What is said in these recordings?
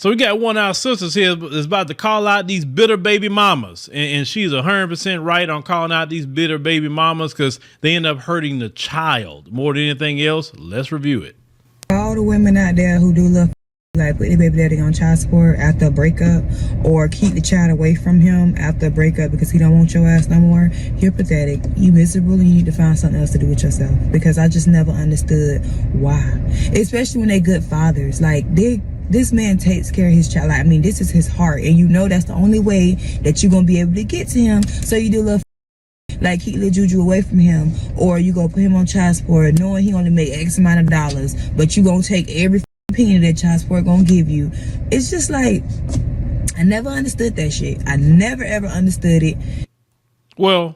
So we got one of our sisters here is about to call out these bitter baby mamas. And she's 100% right on calling out these bitter baby mamas because they end up hurting the child more than anything else. Let's review it. All the women out there who do love, like put their baby daddy on child support after a breakup, or keep the child away from him after a breakup because he don't want your ass no more, you're pathetic. You miserable and you need to find something else to do with yourself, because I just never understood why. Especially when they good fathers. Like, this man takes care of his child. Like, I mean, this is his heart, and you know that's the only way that you're gonna be able to get to him. So you do love, like, keep little Juju away from him, or you go put him on child support knowing he only make X amount of dollars, but you gonna take every penny that child support gonna give you. It's just like, I never understood that shit. I never ever understood it. Well,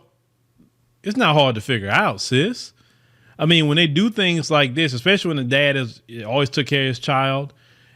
it's not hard to figure out, sis. I mean, when they do things like this, especially when the dad is always took care of his child,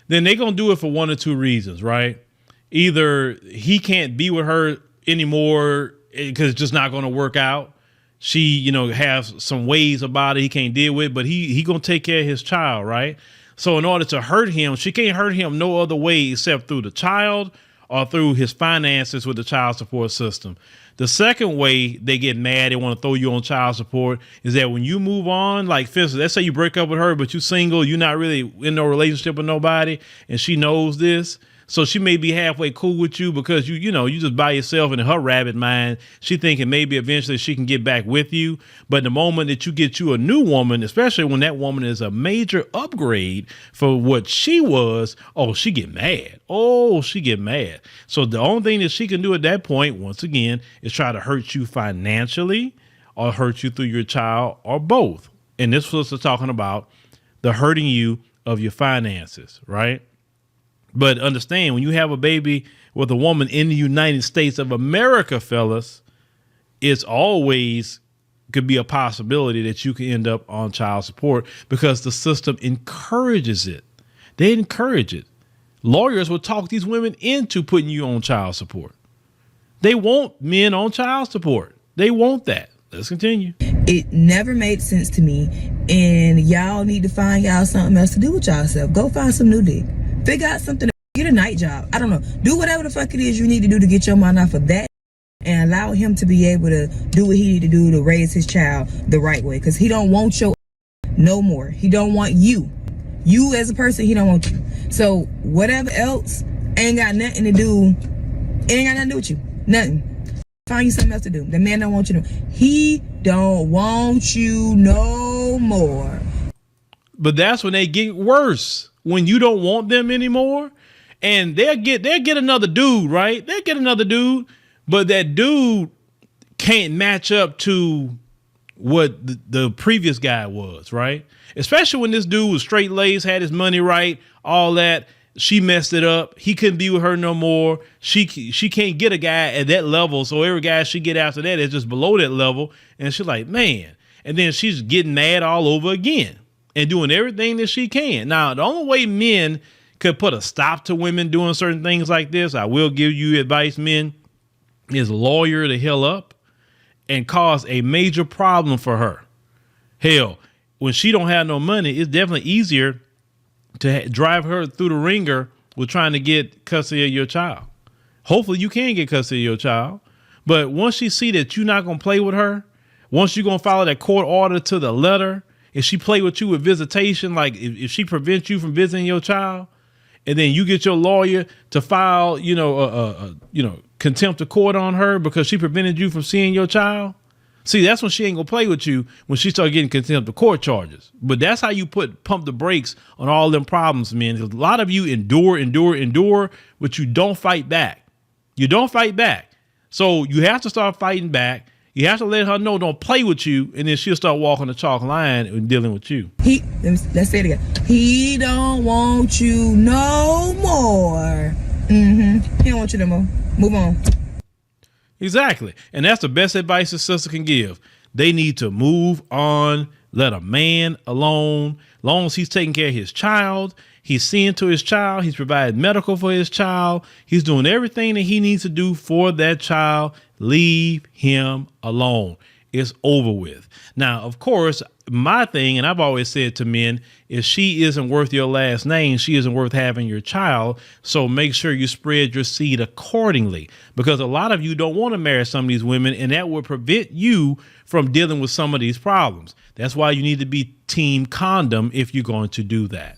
then they're going to do it for one or two reasons, right? Either he can't be with her anymore because it's just not going to work out. She, you know, has some ways about it he can't deal with, but he going to take care of his child, right? So in order to hurt him, she can't hurt him no other way except through the child or through his finances with the child support system. The second way they get mad, they want to throw you on child support, is that when you move on, like, for instance, let's say you break up with her, but you're single, you're not really in no relationship with nobody, and she knows this. So she may be halfway cool with you because you just by yourself, and in her rabbit mind, she thinking maybe eventually she can get back with you. But the moment that you get you a new woman, especially when that woman is a major upgrade for what she was, oh, she get mad. Oh, she get mad. So the only thing that she can do at that point, once again, is try to hurt you financially or hurt you through your child, or both. And this was talking about the hurting you of your finances, right? But understand, when you have a baby with a woman in the United States of America, fellas, it's always could be a possibility that you can end up on child support because the system encourages it. They encourage it. Lawyers will talk these women into putting you on child support. They want men on child support. They want that. Let's continue. It never made sense to me, and y'all need to find y'all something else to do with yourself. Go find some new dick. Figure out something. Get a night job. I don't know. Do whatever the fuck it is you need to do to get your mind off of that, and allow him to be able to do what he need to do to raise his child the right way. Because he don't want your no more. He don't want you. You as a person, he don't want you. So whatever else ain't got nothing to do. It ain't got nothing to do with you. Nothing. Find you something else to do. The man don't want you to. He don't want you no more. But that's when they get worse. When you don't want them anymore, and they'll get another dude, right? They'll get another dude, but that dude can't match up to what the previous guy was, right? Especially when this dude was straight laced, had his money right, all that. She messed it up. He couldn't be with her no more. She can't get a guy at that level. So every guy she get after that is just below that level. And she's like, man. And then she's getting mad all over again and doing everything that she can. Now, the only way men could put a stop to women doing certain things like this, I will give you advice, men, is lawyer the hell up and cause a major problem for her. Hell, when she don't have no money, it's definitely easier to drive her through the ringer with trying to get custody of your child. Hopefully you can get custody of your child. But once she see that you're not going to play with her, once you're going to follow that court order to the letter, if she play with you with visitation, like if she prevents you from visiting your child, and then you get your lawyer to file, contempt of court on her because she prevented you from seeing your child. See, that's when she ain't gonna play with you, when she start getting contempt of court charges. But that's how you pump the brakes on all them problems, man. A lot of you endure, but you don't fight back. You don't fight back. So you have to start fighting back. You have to let her know don't play with you, and then she'll start walking the chalk line and dealing with you. Let's say it again. He don't want you no more. He don't want you no more. Move on. Exactly. And that's the best advice a sister can give. They need to move on, let a man alone. As long as he's taking care of his child, he's seeing to his child, he's providing medical for his child, he's doing everything that he needs to do for that child. Leave him alone. it's over with. Now, of course, my thing, and I've always said to men, is she isn't worth your last name. She isn't worth having your child. So make sure you spread your seed accordingly, because a lot of you don't want to marry some of these women, and that will prevent you from dealing with some of these problems. That's why you need to be team condom if you're going to do that.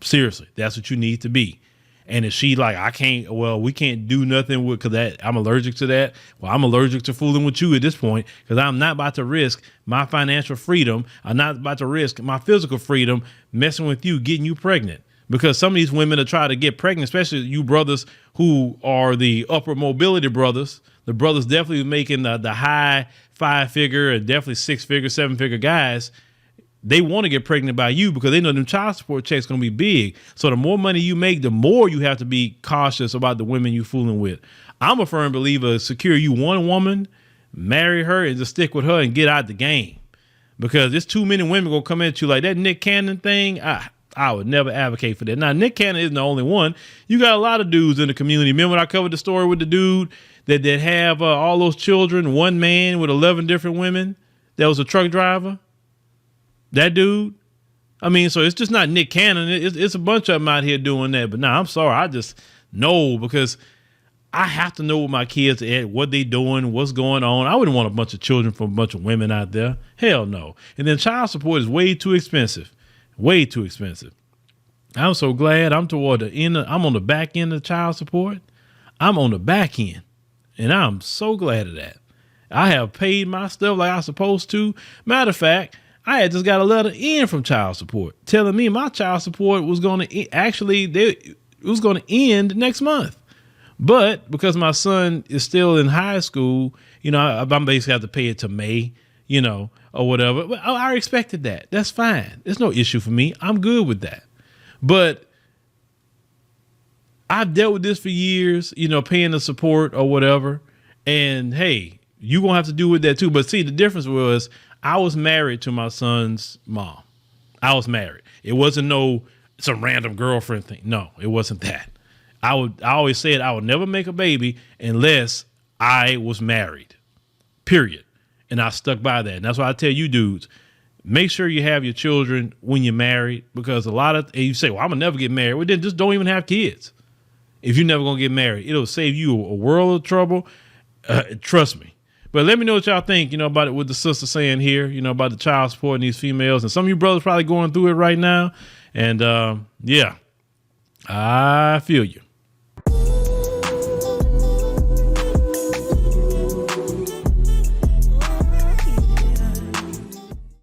Seriously, that's what you need to be. And if she like, we can't do nothing with, cause that I'm allergic to that. Well, I'm allergic to fooling with you at this point, cause I'm not about to risk my financial freedom. I'm not about to risk my physical freedom messing with you, getting you pregnant, because some of these women are trying to get pregnant, especially you brothers who are the upper mobility brothers. The brothers definitely making the high 5-figure and definitely 6-figure, 7-figure guys. They want to get pregnant by you because they know them child support checks going to be big. So the more money you make, the more you have to be cautious about the women you fooling with. I'm a firm believer, secure you one woman, marry her, and just stick with her and get out the game. Because there's too many women going to come at you like that Nick Cannon thing. I would never advocate for that. Now, Nick Cannon isn't the only one. You got a lot of dudes in the community. Remember when I covered the story with the dude that have all those children, one man with 11 different women that was a truck driver? That dude. I mean, so it's just not Nick Cannon. It's a bunch of them out here doing that. But I'm sorry. I just know, because I have to know what my kids are at, what they doing, what's going on. I wouldn't want a bunch of children from a bunch of women out there. Hell no. And then child support is way too expensive. Way too expensive. I'm so glad I'm toward the end. I'm on the back end of child support. I'm on the back end. And I'm so glad of that. I have paid my stuff like I'm supposed to. Matter of fact, I had just got a letter in from child support telling me my child support was going to it was going to end next month. But because my son is still in high school, I'm basically have to pay it to May, or whatever. But I expected that. That's fine. There's no issue for me. I'm good with that. But I've dealt with this for years, paying the support or whatever. And hey, you're going to have to deal with that too. But see, the difference was I was married to my son's mom. I was married. It wasn't some random girlfriend thing. No, it wasn't that. I always said I would never make a baby unless I was married, period. And I stuck by that. And that's why I tell you dudes, make sure you have your children when you're married, because and you say, well, I'm gonna never get married. Well, then just don't even have kids. If you're never gonna get married, it'll save you a world of trouble. Trust me. But let me know what y'all think, about it, what the sister saying here, about the child support and these females. And some of you brothers probably going through it right now. And yeah, I feel you.